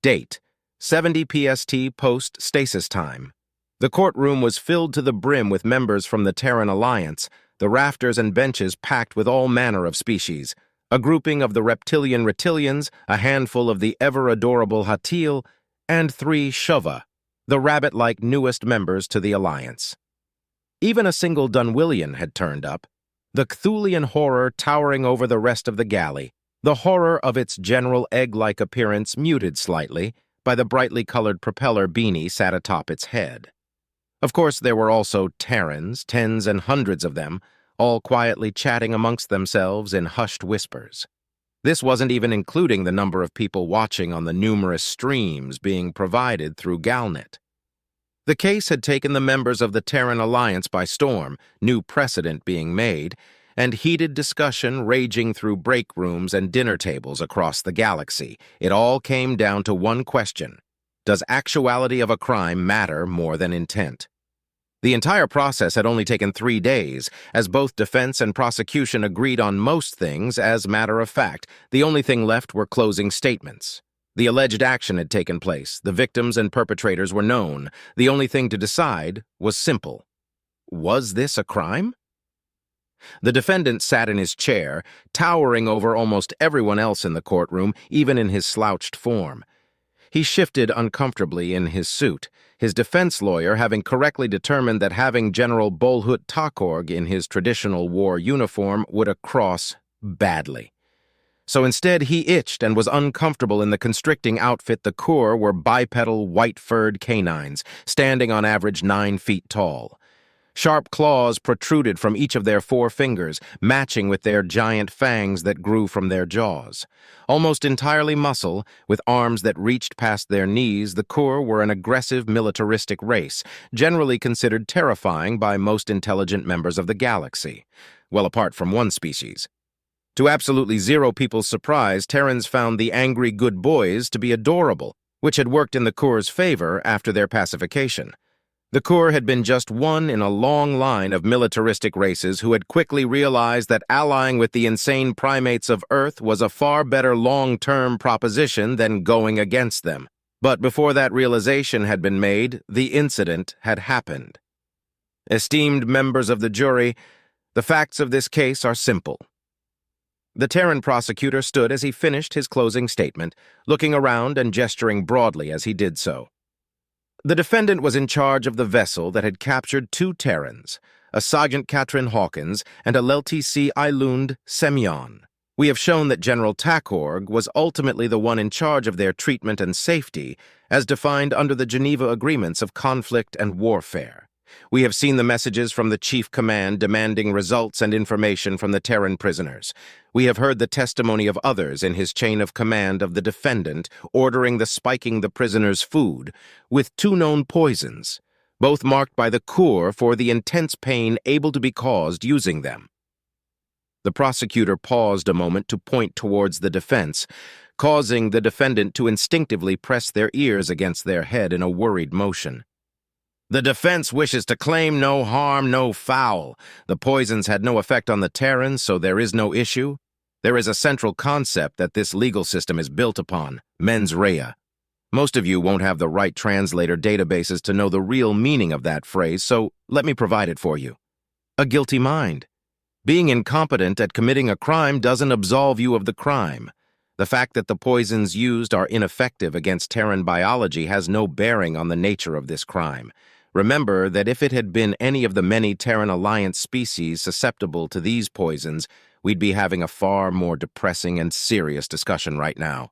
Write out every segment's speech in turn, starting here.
Date: 70 PST post-stasis time. The courtroom was filled to the brim with members from the Terran Alliance, the rafters and benches packed with all manner of species, a grouping of the reptilian Reptilians, a handful of the ever-adorable Hatil, and 3 Shova, the rabbit-like newest members to the Alliance. Even a single Dunwillian had turned up, the Cthulian horror towering over the rest of the galley, the horror of its general egg-like appearance muted slightly by the brightly colored propeller beanie sat atop its head. Of course, there were also Terrans, tens and hundreds of them, all quietly chatting amongst themselves in hushed whispers. This wasn't even including the number of people watching on the numerous streams being provided through Galnet. The case had taken the members of the Terran Alliance by storm, new precedent being made, and heated discussion raging through break rooms and dinner tables across the galaxy. It all came down to one question: does actuality of a crime matter more than intent? The entire process had only taken 3 days, as both defense and prosecution agreed on most things. As matter of fact, the only thing left were closing statements. The alleged action had taken place, the victims and perpetrators were known. The only thing to decide was simple. Was this a crime? The defendant sat in his chair, towering over almost everyone else in the courtroom, even in his slouched form. He shifted uncomfortably in his suit, his defense lawyer having correctly determined that having General Bolhut Takorg in his traditional war uniform would cross badly. So instead he itched and was uncomfortable in the constricting outfit. The Corps were bipedal, white-furred canines, standing on average 9 feet tall. Sharp claws protruded from each of their 4 fingers, matching with their giant fangs that grew from their jaws. Almost entirely muscle, with arms that reached past their knees, the Corps were an aggressive militaristic race, generally considered terrifying by most intelligent members of the galaxy, well apart from one species. To absolutely zero people's surprise, Terrans found the angry good boys to be adorable, which had worked in the Corps' favor after their pacification. The Corps had been just one in a long line of militaristic races who had quickly realized that allying with the insane primates of Earth was a far better long-term proposition than going against them. But before that realization had been made, the incident had happened. Esteemed members of the jury, the facts of this case are simple. The Terran prosecutor stood as he finished his closing statement, looking around and gesturing broadly as he did so. The defendant was in charge of the vessel that had captured 2 Terrans, a Sergeant Katrin Hawkins and a Lelti Eilund Semyon. We have shown that General Takorg was ultimately the one in charge of their treatment and safety, as defined under the Geneva Agreements of Conflict and Warfare. We have seen the messages from the Chief Command demanding results and information from the Terran prisoners. We have heard the testimony of others in his chain of command of the defendant ordering the spiking the prisoners' food with 2 known poisons, both marked by the Corps for the intense pain able to be caused using them. The prosecutor paused a moment to point towards the defense, causing the defendant to instinctively press their ears against their head in a worried motion. The defense wishes to claim no harm, no foul. The poisons had no effect on the Terrans, so there is no issue. There is a central concept that this legal system is built upon, mens rea. Most of you won't have the right translator databases to know the real meaning of that phrase, so let me provide it for you. A guilty mind. Being incompetent at committing a crime doesn't absolve you of the crime. The fact that the poisons used are ineffective against Terran biology has no bearing on the nature of this crime. Remember that if it had been any of the many Terran Alliance species susceptible to these poisons, we'd be having a far more depressing and serious discussion right now.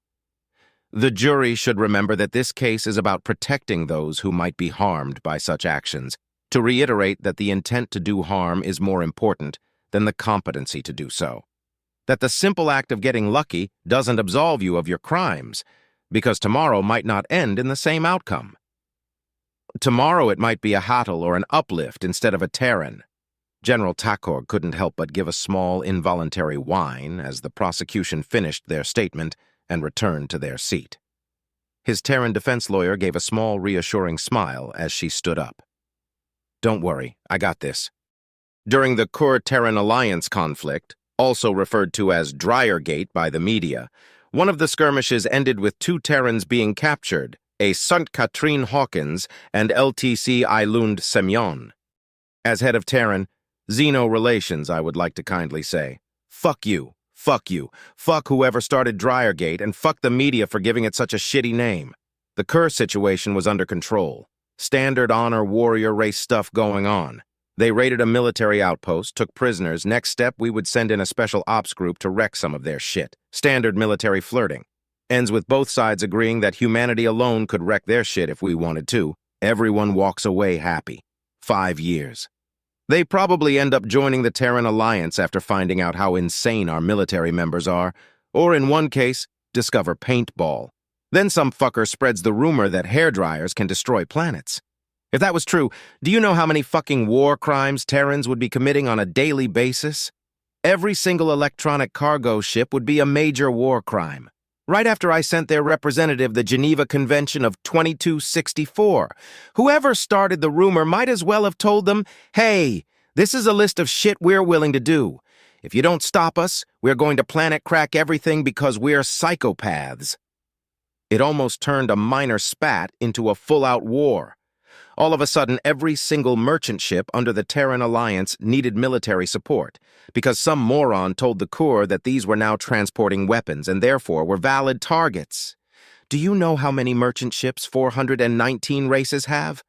The jury should remember that this case is about protecting those who might be harmed by such actions, to reiterate that the intent to do harm is more important than the competency to do so. That the simple act of getting lucky doesn't absolve you of your crimes, because tomorrow might not end in the same outcome. Tomorrow it might be a Hatil or an uplift instead of a Terran. General Takorg couldn't help but give a small, involuntary whine as the prosecution finished their statement and returned to their seat. His Terran defense lawyer gave a small, reassuring smile as she stood up. "Don't worry, I got this." During the Corps-Terran Alliance conflict, also referred to as Dryergate by the media, One of the skirmishes ended with 2 Terrans being captured, a St. Catherine Hawkins and LTC Eilund Semyon. As head of Terran, Xeno Relations, I would like to kindly say. Fuck you. Fuck you. Fuck whoever started Dryergate, and fuck the media for giving it such a shitty name. The Kerr situation was under control. Standard honor warrior race stuff going on. They raided a military outpost, took prisoners. Next step, we would send in a special ops group to wreck some of their shit. Standard military flirting. Ends with both sides agreeing that humanity alone could wreck their shit if we wanted to. Everyone walks away happy. 5 years. They probably end up joining the Terran Alliance after finding out how insane our military members are, or in one case, discover paintball. Then some fucker spreads the rumor that hairdryers can destroy planets. If that was true, do you know how many fucking war crimes Terrans would be committing on a daily basis? Every single electronic cargo ship would be a major war crime. Right after I sent their representative the Geneva Convention of 2264. Whoever started the rumor might as well have told them, hey, this is a list of shit we're willing to do. If you don't stop us, we're going to planet crack everything because we're psychopaths. It almost turned a minor spat into a full-out war. All of a sudden, every single merchant ship under the Terran Alliance needed military support, because some moron told the Corps that these were now transporting weapons and therefore were valid targets. Do you know how many merchant ships 419 races have?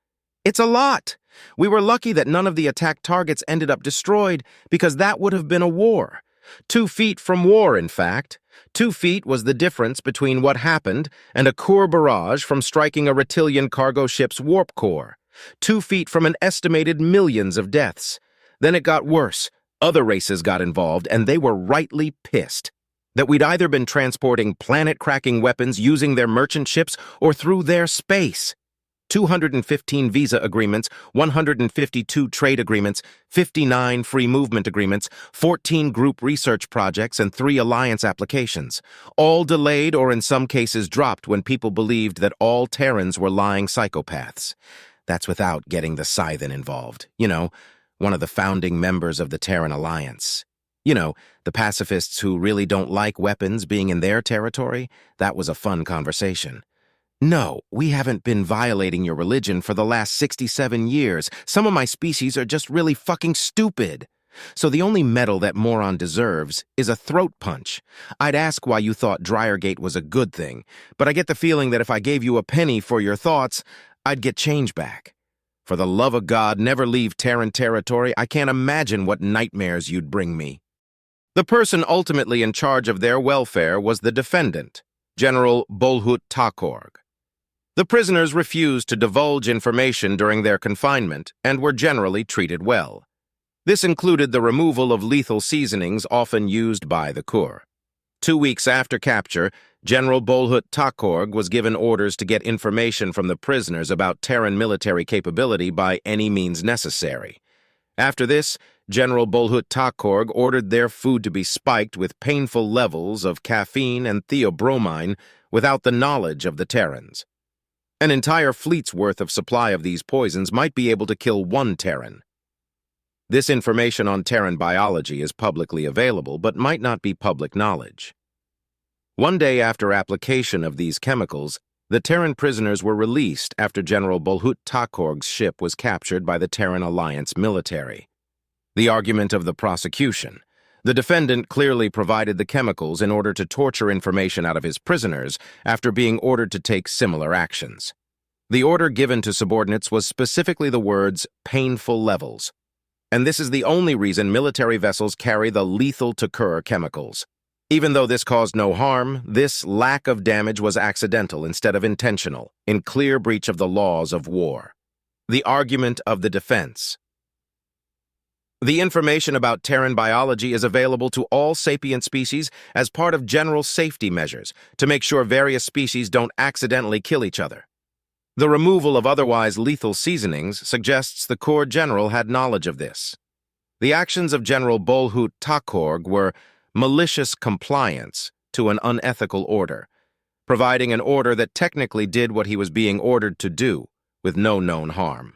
It's a lot! We were lucky that none of the attacked targets ended up destroyed, because that would have been a war. 2 feet from war, in fact. 2 feet was the difference between what happened and a Corps barrage from striking a Reptilian cargo ship's warp core. 2 feet from an estimated millions of deaths. Then it got worse. Other races got involved, and they were rightly pissed that we'd either been transporting planet-cracking weapons using their merchant ships or through their space. 215 visa agreements, 152 trade agreements, 59 free movement agreements, 14 group research projects, and 3 alliance applications, all delayed or in some cases dropped when people believed that all Terrans were lying psychopaths. That's without getting the Scythen involved. You know, one of the founding members of the Terran Alliance. You know, the pacifists who really don't like weapons being in their territory. That was a fun conversation. No, we haven't been violating your religion for the last 67 years. Some of my species are just really fucking stupid. So the only medal that moron deserves is a throat punch. I'd ask why you thought Dryergate was a good thing, but I get the feeling that if I gave you a penny for your thoughts, I'd get change back. For the love of God, never leave Terran territory. I can't imagine what nightmares you'd bring me. The person ultimately in charge of their welfare was the defendant, General Bolhut Takorg. The prisoners refused to divulge information during their confinement and were generally treated well. This included the removal of lethal seasonings often used by the Corps. 2 weeks after capture, General Bolhut Takorg was given orders to get information from the prisoners about Terran military capability by any means necessary. After this, General Bolhut Takorg ordered their food to be spiked with painful levels of caffeine and theobromine without the knowledge of the Terrans. An entire fleet's worth of supply of these poisons might be able to kill 1 Terran. This information on Terran biology is publicly available, but might not be public knowledge. One day after application of these chemicals, the Terran prisoners were released after General Bolhut Takorg's ship was captured by the Terran Alliance military. The argument of the prosecution. The defendant clearly provided the chemicals in order to torture information out of his prisoners after being ordered to take similar actions. The order given to subordinates was specifically the words, painful levels. And this is the only reason military vessels carry the lethal-to-cur chemicals. Even though this caused no harm, this lack of damage was accidental instead of intentional, in clear breach of the laws of war. The argument of the defense. The information about Terran biology is available to all sapient species as part of general safety measures to make sure various species don't accidentally kill each other. The removal of otherwise lethal seasonings suggests the Corps General had knowledge of this. The actions of General Bolhut Takorg were malicious compliance to an unethical order, providing an order that technically did what he was being ordered to do with no known harm.